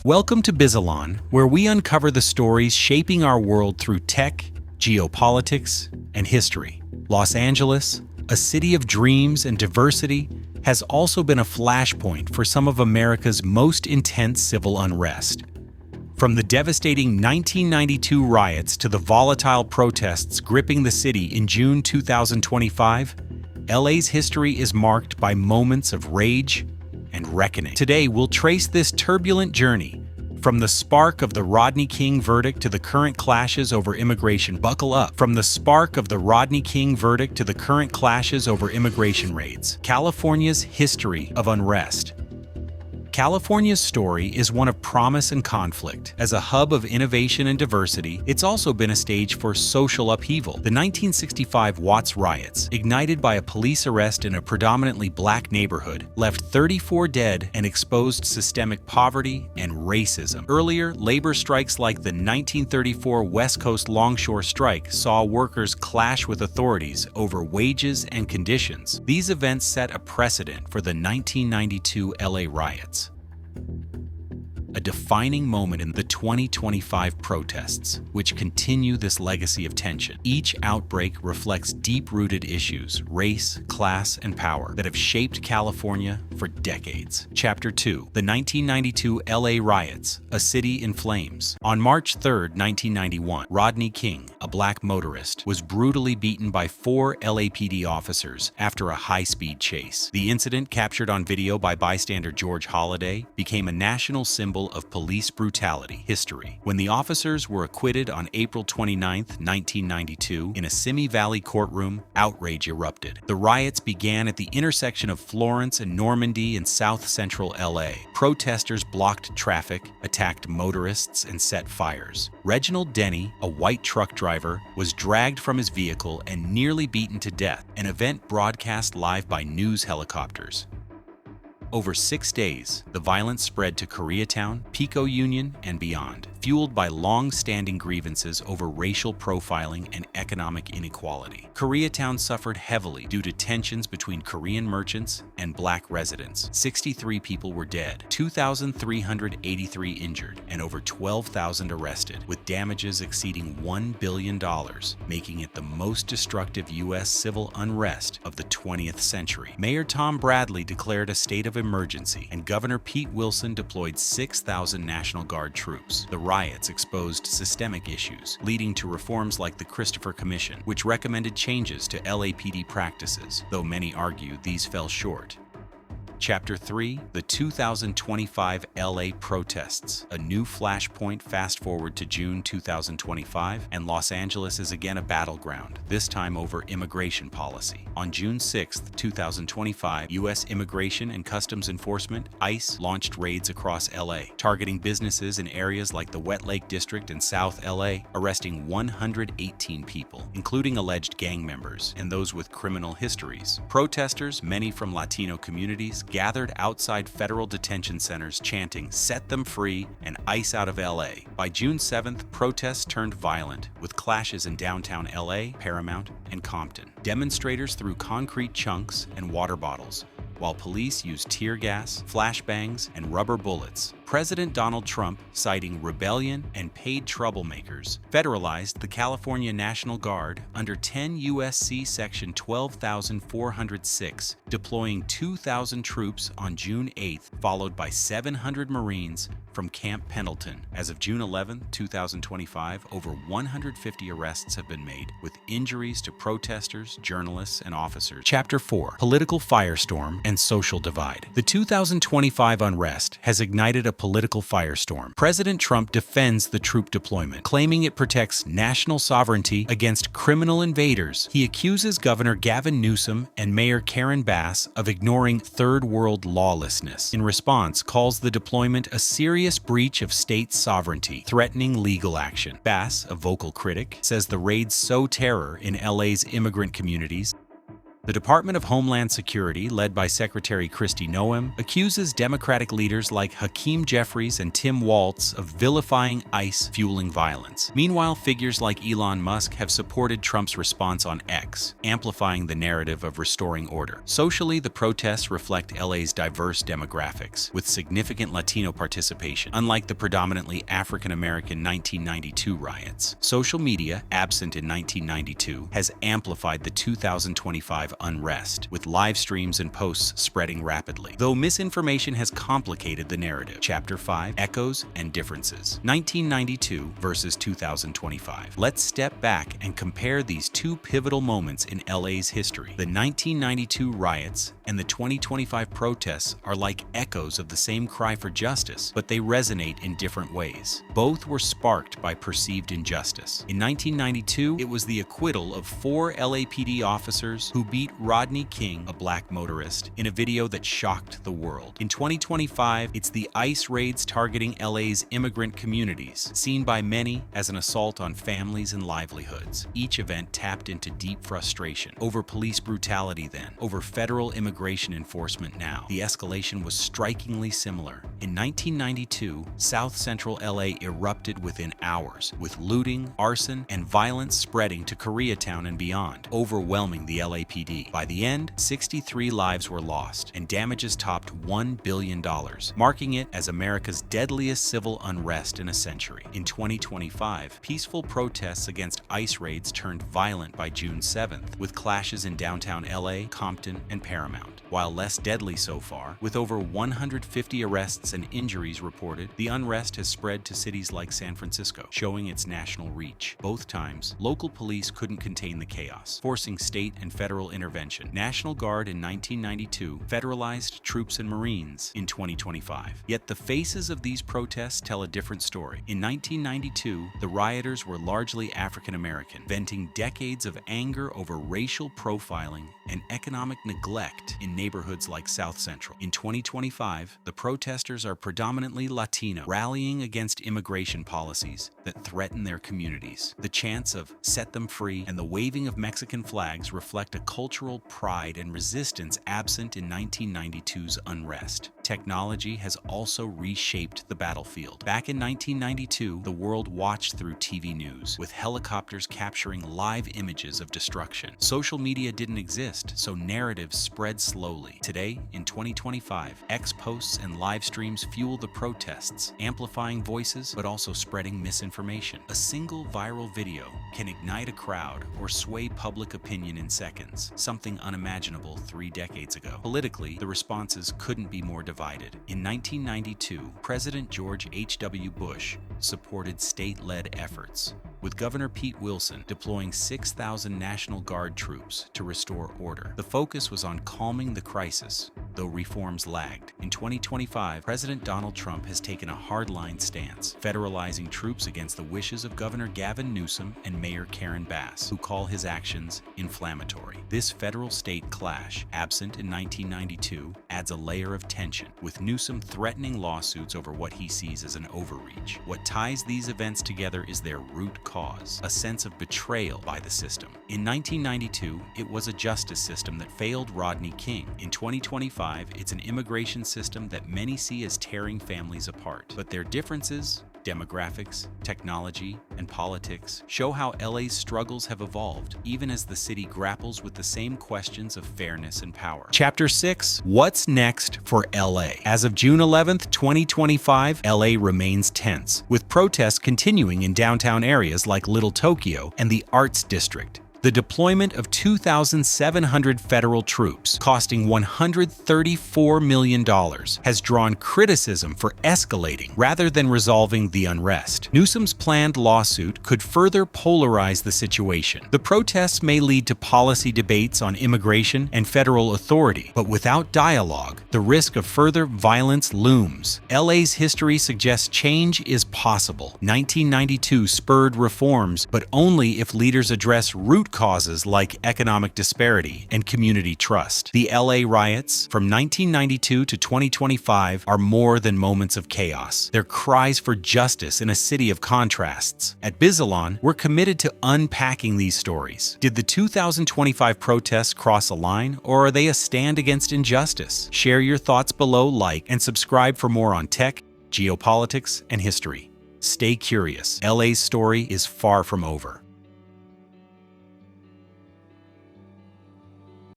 Welcome to Bizilon, where we uncover the stories shaping our world through tech, geopolitics, and history. Los Angeles, a city of dreams and diversity, has also been a flashpoint for some of America's most intense civil unrest. From the devastating 1992 riots to the volatile protests gripping the city in June 2025, LA's history is marked by moments of rage and reckoning. Today, we'll trace this turbulent journey from the spark of the Rodney King verdict to the current clashes over immigration. Buckle up. From the spark of the Rodney King verdict to the current clashes over immigration raids. California's history of unrest. California's story is one of promise and conflict. As a hub of innovation and diversity, it's also been a stage for social upheaval. The 1965 Watts riots, ignited by a police arrest in a predominantly black neighborhood, left 34 dead and exposed systemic poverty and racism. Earlier, labor strikes like the 1934 West Coast Longshore strike saw workers clash with authorities over wages and conditions. These events set a precedent for the 1992 LA riots, a defining moment in the 2025 protests, which continue this legacy of tension. Each outbreak reflects deep-rooted issues, race, class, and power, that have shaped California for decades. Chapter 2. The 1992 LA Riots, a city in flames. On March 3, 1991, Rodney King, a black motorist, was brutally beaten by 4 LAPD officers after a high-speed chase. The incident, captured on video by bystander George Holliday, became a national symbol of police brutality history. When the officers were acquitted on April 29, 1992, in a Simi Valley courtroom, outrage erupted. The riots began at the intersection of Florence and Normandy in south-central LA. Protesters blocked traffic, attacked motorists, and set fires. Reginald Denny, a white truck driver, was dragged from his vehicle and nearly beaten to death, an event broadcast live by news helicopters. Over 6 days, the violence spread to Koreatown, Pico Union, and beyond, fueled by long-standing grievances over racial profiling and economic inequality. Koreatown suffered heavily due to tensions between Korean merchants and black residents. 63 people were dead, 2,383 injured, and over 12,000 arrested, with damages exceeding $1 billion, making it the most destructive U.S. civil unrest of the 20th century. Mayor Tom Bradley declared a state of emergency, and Governor Pete Wilson deployed 6,000 National Guard troops. The riots exposed systemic issues, leading to reforms like the Christopher Commission, which recommended changes to LAPD practices, though many argue these fell short. Chapter 3. The 2025 LA protests. A new flashpoint. Fast forward to June 2025, and Los Angeles is again a battleground, this time over immigration policy. On June 6, 2025, U.S. Immigration and Customs Enforcement, ICE, launched raids across LA, targeting businesses in areas like the Wet Lake District in South LA, arresting 118 people, including alleged gang members and those with criminal histories. Protesters, many from Latino communities, gathered outside federal detention centers chanting, "Set them free" and "ICE out of LA." By June 7th, protests turned violent, with clashes in downtown LA, Paramount, and Compton. Demonstrators threw concrete chunks and water bottles, while police used tear gas, flashbangs, and rubber bullets. President Donald Trump, citing rebellion and paid troublemakers, federalized the California National Guard under 10 U.S.C. Section 12,406, deploying 2,000 troops on June 8th, followed by 700 Marines from Camp Pendleton. As of June 11, 2025, over 150 arrests have been made, with injuries to protesters, journalists, and officers. Chapter 4. Political Firestorm and Social Divide. The 2025 unrest has ignited a political firestorm. President Trump defends the troop deployment, claiming it protects national sovereignty against criminal invaders. He accuses Governor Gavin Newsom and Mayor Karen Bass of ignoring third-world lawlessness. In response, calls the deployment a serious breach of state sovereignty, threatening legal action. Bass, a vocal critic, says the raids sow terror in LA's immigrant communities The Department of Homeland Security, led by Secretary Kristi Noem, accuses Democratic leaders like Hakeem Jeffries and Tim Walz of vilifying ICE fueling violence. Meanwhile, figures like Elon Musk have supported Trump's response on X, amplifying the narrative of restoring order. Socially, the protests reflect LA's diverse demographics, with significant Latino participation, unlike the predominantly African-American 1992 riots. Social media, absent in 1992, has amplified the 2025 unrest, with live streams and posts spreading rapidly. Though misinformation has complicated the narrative. Chapter 5: Echoes and Differences. 1992 versus 2025. Let's step back and compare these two pivotal moments in LA's history. The 1992 riots and the 2025 protests are like echoes of the same cry for justice, but they resonate in different ways. Both were sparked by perceived injustice. In 1992, it was the acquittal of 4 LAPD officers who beat Rodney King, a black motorist, in a video that shocked the world. In 2025, it's the ICE raids targeting LA's immigrant communities, seen by many as an assault on families and livelihoods. Each event tapped into deep frustration over police brutality then, over federal immigration enforcement now. The escalation was strikingly similar. In 1992, South Central LA erupted within hours, with looting, arson, and violence spreading to Koreatown and beyond, overwhelming the LAPD. By the end, 63 lives were lost, and damages topped $1 billion, marking it as America's deadliest civil unrest in a century. In 2025, peaceful protests against ICE raids turned violent by June 7th, with clashes in downtown LA, Compton, and Paramount. While less deadly so far, with over 150 arrests and injuries reported, the unrest has spread to cities like San Francisco, showing its national reach. Both times, local police couldn't contain the chaos, forcing state and federal intervention. National Guard in 1992, federalized troops and Marines in 2025. Yet the faces of these protests tell a different story. In 1992, the rioters were largely African American, venting decades of anger over racial profiling and economic neglect in neighborhoods like South Central. In 2025, the protesters are predominantly Latino, rallying against immigration policies that threaten their communities. The chants of "set them free" and the waving of Mexican flags reflect a cultural pride and resistance absent in 1992's unrest. Technology has also reshaped the battlefield. Back in 1992, the world watched through TV news, with helicopters capturing live images of destruction. Social media didn't exist, so narratives spread slowly. Today, in 2025, X posts and live streams fuel the protests, amplifying voices but also spreading misinformation. A single viral video can ignite a crowd or sway public opinion in seconds, something unimaginable 3 decades ago. Politically, the responses couldn't be more divided. In 1992, President George H.W. Bush supported state-led efforts, with Governor Pete Wilson deploying 6,000 National Guard troops to restore order. The focus was on calming the crisis, though reforms lagged. In 2025, President Donald Trump has taken a hardline stance, federalizing troops against the wishes of Governor Gavin Newsom and Mayor Karen Bass, who call his actions inflammatory. This federal-state clash, absent in 1992, adds a layer of tension, with Newsom threatening lawsuits over what he sees as an overreach. What ties these events together is their root cause, a sense of betrayal by the system. In 1992, it was a justice system that failed Rodney King. In 2025, it's an immigration system that many see as tearing families apart. But their differences, demographics, technology, and politics show how LA's struggles have evolved, even as the city grapples with the same questions of fairness and power. Chapter 6: What's next for LA? As of June 11th, 2025, LA remains tense, with protests continuing in downtown areas like Little Tokyo and the Arts District. The deployment of 2,700 federal troops, costing $134 million, has drawn criticism for escalating rather than resolving the unrest. Newsom's planned lawsuit could further polarize the situation. The protests may lead to policy debates on immigration and federal authority, but without dialogue, the risk of further violence looms. LA's history suggests change is possible. 1992 spurred reforms, but only if leaders address root causes like economic disparity and community trust. The LA riots from 1992 to 2025 are more than moments of chaos. They're cries for justice in a city of contrasts. At Bizilon, we're committed to unpacking these stories. Did the 2025 protests cross a line, or are they a stand against injustice? Share your thoughts below, like, and subscribe for more on tech, geopolitics, and history. Stay curious. LA's story is far from over.